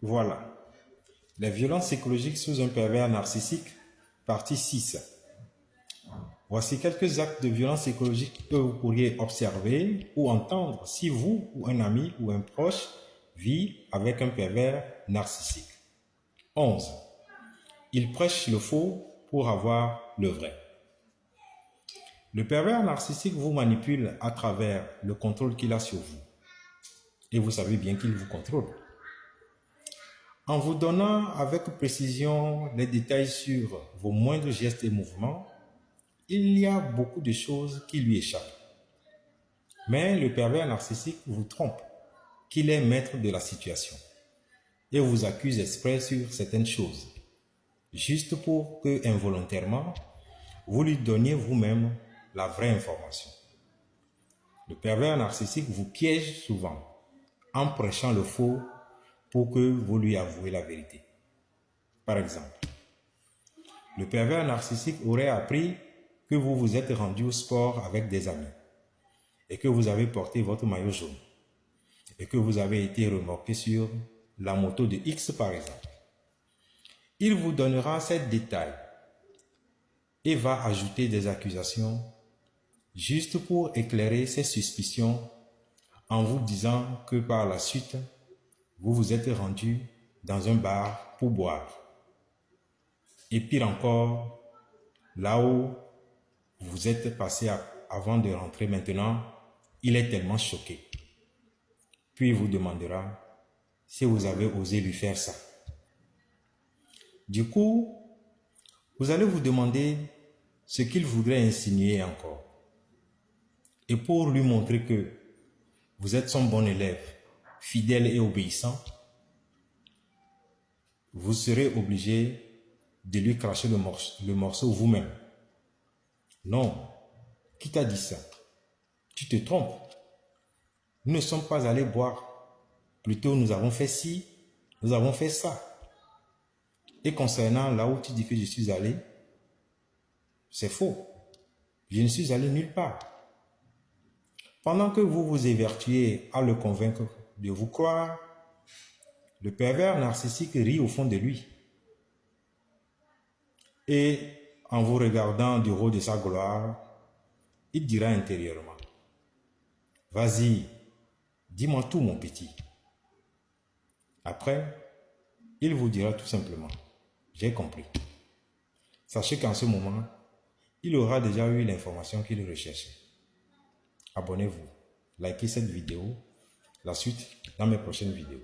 Voilà. Les violences psychologiques sous un pervers narcissique, partie 6. Voici quelques actes de violence psychologique que vous pourriez observer ou entendre si vous ou un ami ou un proche vit avec un pervers narcissique. 11. Il prêche le faux pour avoir le vrai. Le pervers narcissique vous manipule à travers le contrôle qu'il a sur vous. Et vous savez bien qu'il vous contrôle. En vous donnant avec précision les détails sur vos moindres gestes et mouvements, il y a beaucoup de choses qui lui échappent. Mais le pervers narcissique vous trompe qu'il est maître de la situation et vous accuse exprès sur certaines choses, juste pour que involontairement, vous lui donniez vous-même la vraie information. Le pervers narcissique vous piège souvent en prêchant le faux pour que vous lui avouez la vérité. Par exemple, le pervers narcissique aurait appris que vous vous êtes rendu au sport avec des amis et que vous avez porté votre maillot jaune et que vous avez été remorqué sur la moto de X par exemple. Il vous donnera ces détails et va ajouter des accusations juste pour éclairer ses suspicions en vous disant que par la suite, vous vous êtes rendu dans un bar pour boire. Et pire encore, là où vous êtes passé avant de rentrer maintenant, il est tellement choqué. Puis il vous demandera si vous avez osé lui faire ça. Du coup, vous allez vous demander ce qu'il voudrait insinuer encore. Et pour lui montrer que vous êtes son bon élève, fidèle et obéissant, vous serez obligé de lui cracher le morceau vous-même. Non, qui t'a dit ça? Tu te trompes. Nous ne sommes pas allés boire. Plutôt, nous avons fait ci, nous avons fait ça. Et concernant là où tu dis que je suis allé, c'est faux. Je ne suis allé nulle part. Pendant que vous vous évertuez à le convaincre de vous croire, le pervers narcissique rit au fond de lui. Et en vous regardant du haut de sa gloire, il dira intérieurement, « Vas-y, dis-moi tout mon petit. » Après, il vous dira tout simplement, « J'ai compris. » Sachez qu'en ce moment, il aura déjà eu l'information qu'il recherchait. Abonnez-vous, likez cette vidéo, la suite dans mes prochaines vidéos.